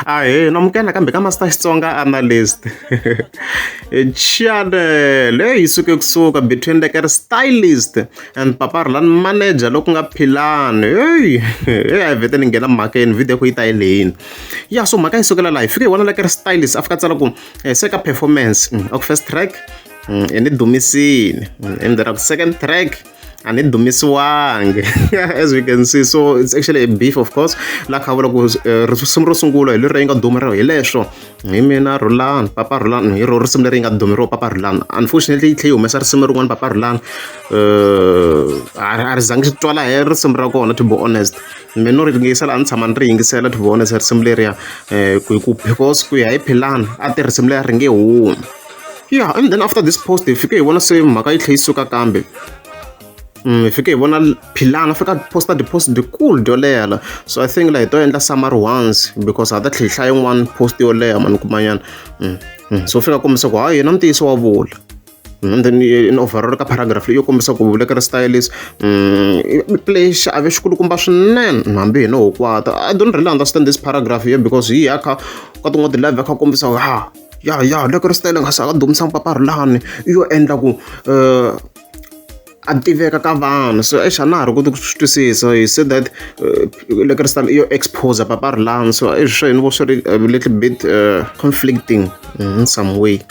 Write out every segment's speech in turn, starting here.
Ahee, namukela kambe ka Master Xitsonga analyst. Chanel yi suke kusuka between Lekker Stylist and Papa Rhulani Manager loko nga Philani. Hey, a vhete ni nghena mhakeni video ku yi ta yileni. Ya so mhaka yi sukela laha hi fike hi vona Lekker Stylist a fika tsala ku seka performance ok first track ni dumisini and then second track and it dumisiwangi. As we can see, so it's actually a beef, of course. Like how risimu ro sungula hi leri nga duma hi leswo hi mina Rhulani Papa Rhulani hi ro risimu leri nga duma ro Papa Rhulani. Unfortunately yi tlhe yi humesa risimu rin'wana Papa Rhulani a ri zangi xi twala hi risimu ra kona, to be honest. Me no ri yingisela a ni tshama ni ri yingisela, to be honest, risimu leriya because ku ya hi Philani a ti risimu leri ri nge humi. Yeah, and then after this post hi fike hi vona se mhaka yi tlhe yi suka kambe hi fike hi vona Philani a fika posta deposit cool dyo leha. So I think like to endla summary once because a ta tlhe hlaya yin'wana post yo leha mani kumanyana. So fika kombisa ku hayi yena ntiyiso wa vula. And then in overall ka paragraph leyi yo kombisa ku Lekker Stylist play xiave xikulukumba swinene hambi hina hikwata. I don't really understand this paragraph here because hi ya ka tin'wana ti-live kha kombisa ku ya Lekker Stylist nga saka dumisanga Papa Rhulani yo endla ku a tiveka ka vanhu. So exana ha ri koti ku swi twisisa. He said that Lekker Stylist yo expose Papa Rhulani, so swi ni vo swi ri a little bit conflicting in some way.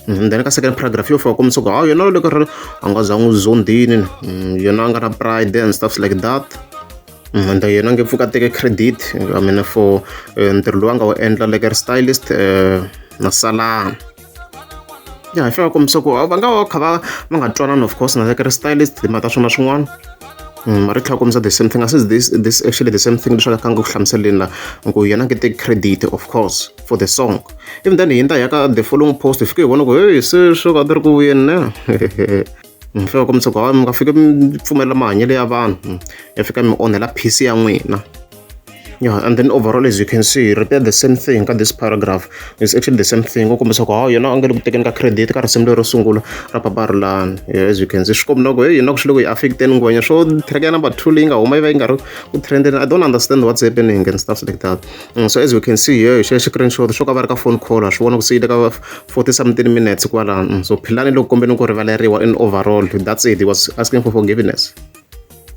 And then ka second paragraph yo fika kombisa ku yena Lekker a nga zangi u zondini, yena a nga na pride and stuff like that. And yena nge pfuka teke credit I mean for ntirho lowu a nga wu endla Lekker Stylist na Salani. Yeah, I feel kombisa ku va nga kha va nga twanani, of course, na Lekker Stylist timhaka ta swona swin'wana. Mara tlhela kombisa the same thing. I said this actually the same thing leswaku ka nga ku hlamuseleni la ku yena nge take credit, of course, for the song. Even then hi ta ya ka the following post hi fike hi vona ku hey se swo ka ti ri ku vuyeni ne. Mi fika kombisa ku mi nga fiki mi pfumelela mahanyelo ya vanhu, ya fika mi onhela peace ya n'wina. Yeah, and then overall, as you can see, repeat the same thing. This paragraph is actually the same thing. Kombisa ku yena a nga le ku tekeni ka credit ka risimu leri ro sungula ra Papa Rhulani. As you can see, swi komba ku yena ku xi loko yi affecteni ngwenya swo track ya number 2 leyi nga huma yi va yi nga ri ku trendeni. I don't understand what's happening and stuff like that. So as you can see here, xi screenshot swo ka va ri ka phone call a swi vona ku se yi le ka 40 something minutes kwalano. So Philani loko kombeni ku rivaleriwa in overall, that's it. He was asking for forgiveness.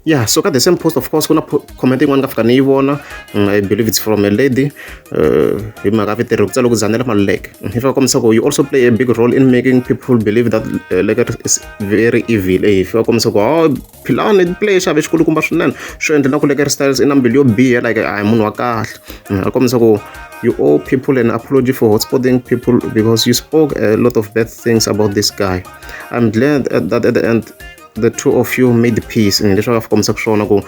Yeah, so got the same post, of course, kuna commenting one ka ni vona. I believe it's from a lady. Hi mhaka vito ri tsala ku zanela malek. Hi fika kombisa ku you also play a big role in making people believe that Lekker is very evil. Hi fika kombisa ku Philani play xiave xikulukumba swinene swo endla na ku Lekker Stylist i na mbilu yo biha, like a hi munhu wa kahle. A kombisa ku you owe people an apology for hotspotting people because you spoke a lot of bad things about this guy. I'm glad that at the end the two of you made peace. Leswaku a kombisa ku swona ku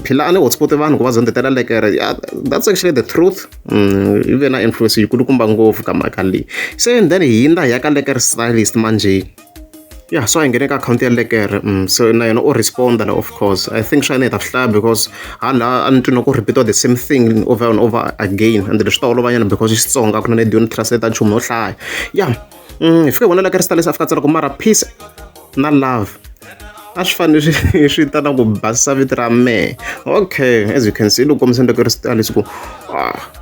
Philani hotspot vanhu ku va zondetela Lekker. Yeah, that's actually the truth. Even na influence yikulukumba ngopfu ka mhaka leyi. Se and then hi nda ya ka Lekker Stylist manje. Yeah, so I nghene ka account ya Lekker. So na yena o responda, of course. I think swi ta hlaya because hala a ni twi ku repeat the same thing over and over again, and leswi ta olovanyana because i Xitsonga ku na ne don't translate nchumu no hlaya. Yeah, hi fike vona Lekker Stylist a fika tsala ku mara peace na love a swi fane swi ta na ku basisa vito ra mehe. Okay, as you can see loko kombisa Lekker Stylist ku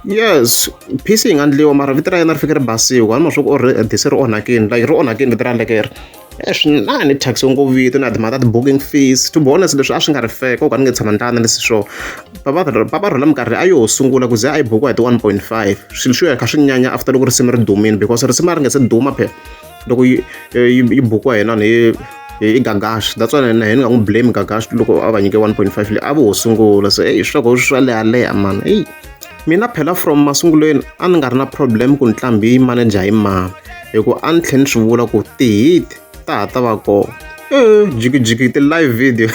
yes peace yi nga ndliwa mara vito ra yena ri fike ri basiwa. Ni ma swa ku dise ri onhakini, like ri onhakini vito ra Lekker. Swinani taxi ngopfu vito na timhaka ta ti-booking fees. To be honest, leswi a swi nga ri fair ko ka ni nge tshama ndlana leswi swo Papa Rhulani minkarhi a yo sungula ku ze a yi bukiwa hi ti 1.5. Swilo swi ya kha swi nyanya after loko risimu ri dumini because risimu ri nga se duma phe loko yi bukiwa hina ni i Gagash. That's why na hina nga n'wi blame Gagash loko a va nyike 1.5 leyi a vo sungula. So swa swa leha man. Mina phela from masungulweni a ni nga ri na problem ku ntlambi yi manager hi mani, hikuva a ni tlhela ni swi vula ku ti-hit ta va kona. Jigijigi ti-live video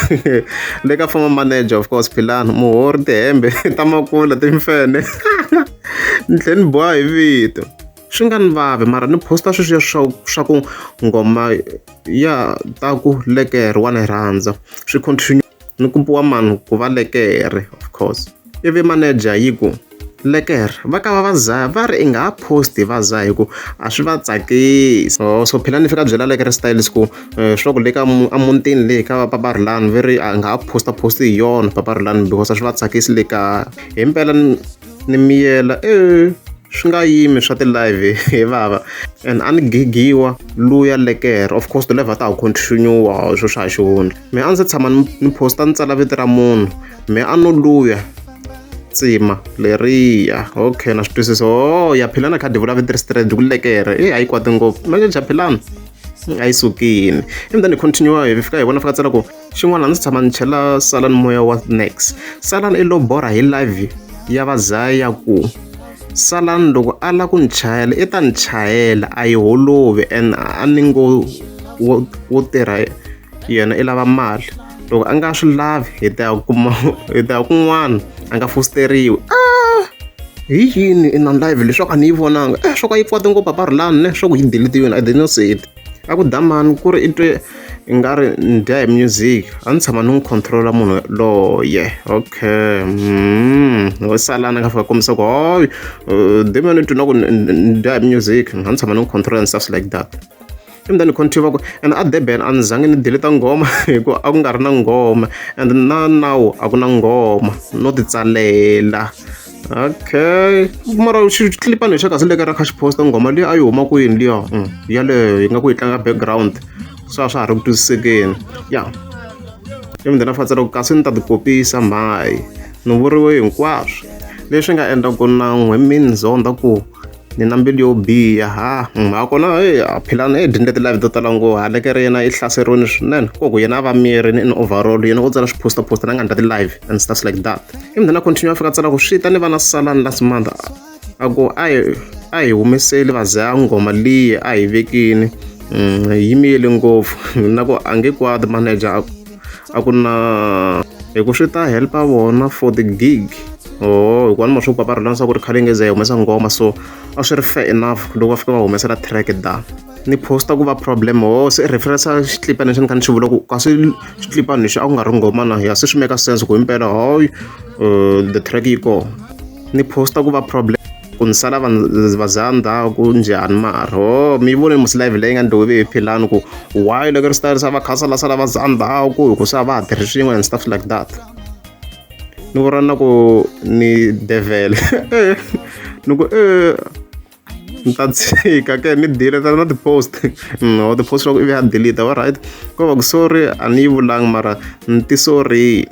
le ka former manager, of course, Philani muhori tihembe ta makula timfene ni tlhela ni boha hi vito. Swi nga ni vavi mara ni posta sweswiya swa ku ngoma ya ta ku Lekker wa ni rhandza swi continue ni kumpiwa mani ku va Lekker, of course. Ivi manager yi ku Lekker va ka va zaya va ri i nga ha posti va zaya hi ku a swi va tsakisi. So Philani fika byela Lekker Stylist ku swa ku le ka amutini leyi ka Papa Rhulani ve ri a nga ha posti hi yona Papa Rhulani because a swi va tsakisi le ka himpela ni miyela swi nga yimi swa ti-live hi vava and a ni gigiwa luya Lekker. Of course ti-live ta ha continue swo swa ha xihundla me a ndzi tshama ni posta ni tsala vito ra munhu me a no luya tsima leriya okay na swi twisisa ya Philani khadi vula vito ri straight ku Lekker a yi kwate ngopfu manager Philani a yi sukini and then ni continue hi fika hi vona fika tsala ku xin'wana ndzi tshama ni chela Salani moya wa next Salani i lo borha hi live ya vazaya ya ku Salani loko a la ku ni chayela i ta ni chayela a yi holovi and a ni ngo wo tirha yena i lava mali loko a nga swi lavi hi ta ya kun'wana a nga fosteriwi hi yini i na live leswaku a ni yi vonanga swo ka yi kwate ngopfu Papa Rhulani ne swa ku yi deletiwini I did not see it a ku damani ku ri i twe i nga ri ni dya hi music a ni tshama ni n'wi controla munhu loye okay Salani a nga fika kombisa ku hoyi demon ni twi na ku ni dya hi music a ni tshama ni n'wi controla and stuff like that and then continue ku and at Durban a ni zange ni deleta nghoma hikuva a ku nga ri na nghoma and na now a ku na nghoma no ti tsalela okay mara xiclipani xa kasi Lekker kha xi posta nghoma leyi a yi huma kwini liya yaleyo yi nga ku yi tlanga background swa ha ri ku twisisekeni ya ivi ndzi na fatsela ku kasi ni ta ti kopisa mhayi ni vuriwe hinkwaswo leswi nga endla ku na n'we mini zonda ku ni na mbilu yo biha ha kona Philani dinde ti-live to tala ngo Lekker yena i hlaseriwini swinene koku yena a va miri in overall yena u tsala swiposta na nga endla ti-live and stuff like that ivi ndzi na continue a fika tsala ku swi ta ni va na Salani last month a ku a hi humeseli vazaya nghoma liya a hi vekini hi yimile ngopfu na ku a nge kwati manager a ku na hi ku swi ta helpa vona for the gig hikuva ni ma swo Papa Rhulani swa ku ri khale ngeze hi humesa nghoma so a swi ri fair enough loko va fika va humesela track da ni posta ku va problem se reference xiclipani lexi ni kha ni xi vula ku kasi xiclipani lexi a ku nga ri nghoma na ya se swi make sense ku himpela hoyi the track yi kona ni posta ku va problem ku ni sala vazaya ndhaku njhani mara mi vone live leyi nga ndhovi hi Philani ku why Lekker Stylist a va kha sala vazaya ndhaku hi ku se a va ha tirhi swin'we and stuff like that ni vona na ku ni devil ni ku ni ta tshika ke ni delete na ti-post no ti-post loko ivi ya delete alright ko va ku sorry a ni yi vulangi mara ni ti sorry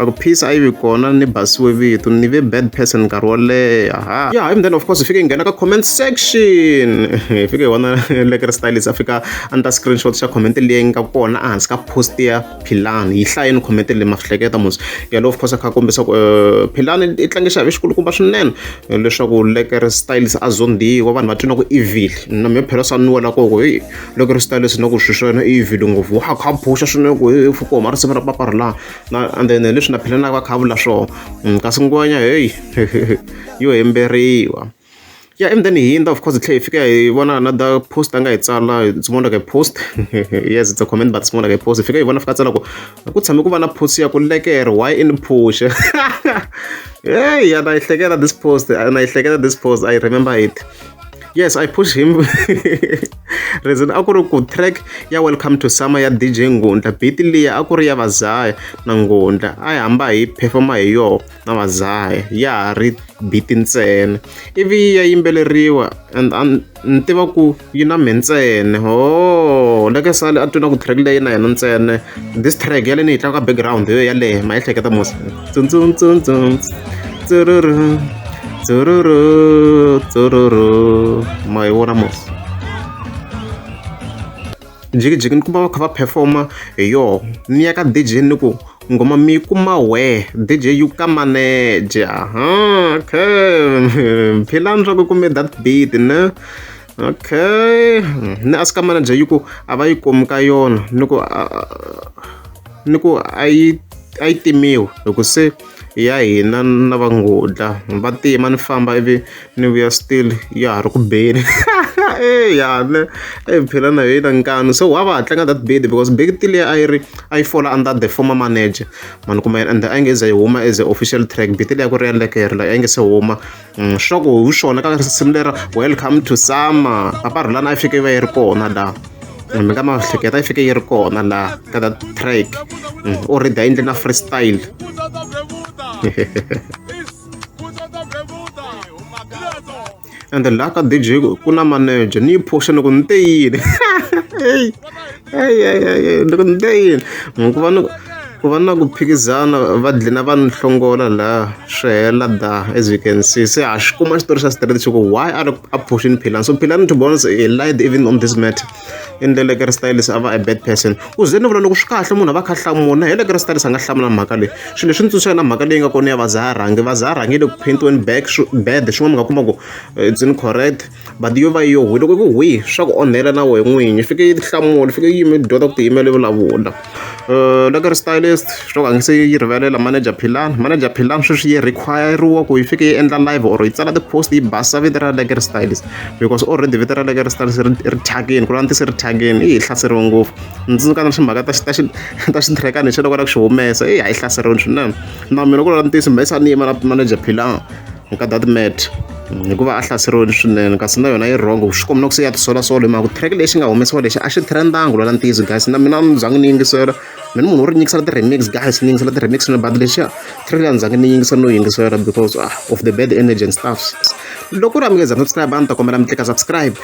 a ku peace a yi vi kona ni basiwe vito ni ve bad person nkarhi wo leha and then of course hi fike hi nghena ka comment section hi fike hi vona Lekker Stylist a fika a ni ta screenshot xa comment leyi nga kona a hansi ka post ya Philani yi hlayeni comment leyi ma swi hleketa mos yalo of course a kha kombisa ku Philani i tlange xave xikulukumba swinene leswaku Lekker Stylist a zondiwa vanhu va twina ku evil na me phela sa nuwela ko ku Lekker Stylist na ku swi swena evil ngopfu wa kha phusha swinene ku fuko mara risimu ra Papa Rhulani and then leswi na Philani va kha vula swona kasi ngwanya yo hemberiwa and then hi hinda of course hi tlhe hi fika hi vona another post a nga hi tsala ndzi vona ka post yes it's a comment but ndzi vona ka post hi fika hi vona fika tsala ku tshame ku va na post ya ku Lekker why in push na hi hleketa this post I remember it yes I push him reason a ku ri ku track ya welcome to summer ya DJ Ngundla beat liya a ku ri ya vazaya na Ngundla a hi hamba hi performa hi yo na vazaya ya ri beat ntsena ivi ya yimbeleriwa and ni tiva ku yi na me ntsena Lekker sale a twina ku track leyi na yena ntsena this track ya le ni yi tlanga background yo yaleyo ma yi hleketa mos tsururu ma yi vona mos jikijiki ni kuma va kha va performa hi yo ni ya ka DJ ni ku ngoma mi kuma DJ you ka manager okay Philani swa ku kume that beat ne okay ni aska manager yi ku a va yi komi ka yona ni ku a yi timiwi hi ku se ya hina na va Ngundla va tima ni famba ivi ni vuya still ya ha ri ku beni Philani na hina nkani so wa va ha tlanga that beat because beat leyi a yi fall under the former manager mani kuma and a yi nge ze yi huma as a official track beat leyi ku ri ya Lekker a yi nge se huma swa ku hi swona ka risimu lera welcome to summer Papa Rhulani a yi fike va yi ri kona la mi nga ma hleketa yi fike yi ri kona la ka that track already a yi endle na freestyle And the lack of DJ kuna manager ni portion ko ntein hey loko ntein ku va na ku phikizana va dlina vanhu hlongola la swi hela da as you can see se a xi kuma xitori xa straight xo ku why are a pushing Philani so Philani to be honest he lied even on this matter in the Lekker Stylist ava a bad person u ze ni vula loko swi kahle munhu a va kha hlamuna hi Lekker Stylist a nga hlamula mhaka leyi swilo leswi ni tsundzuxa na mhaka leyi nga kona ya vazaharangi le ku paintiweni back bad xin'wana mi nga kuma ku it's incorrect but yo va yo loko ku hwi swa ku onhela na wehe n'winyi fike yi hlamula fike yi yime dota ku tiyimela yi vulavula Lekker Stylist swo ka nge se yi rivalela manager Philani sweswi yi require-riwa ku yi fike yi endla live or yi tsala ti-post yi basa vito ra Lekker Stylist because already vito ra Lekker Stylist ri thagini ku lanti se ri thagini yi hlaseriwe ngopfu ndzi na ximhaka ta xithirekani xa loko ra ku xi humesa a yi hlaseriwini swinene na mina ku lantisi mbesa ni yima na manager Philani ka that matter hikuva a hlaseriwini swinene kasi na yona yi wrong swi komba ku se ya tisolasolo hi mhaka ku track lexi nga humesiwa lexi a xi trendanga lwa ntisi guys na mina ni zangi ni yingisela mina munhu wo ri yingisela ti-remix guys ni yingisela ti-remix swinene but lexiya track a ni zangi ni yingisela no yingisela because of the bad energy and stuff loko ku ri a mi nge zangi subscribe a ni ta kombela mi tlika subscribe.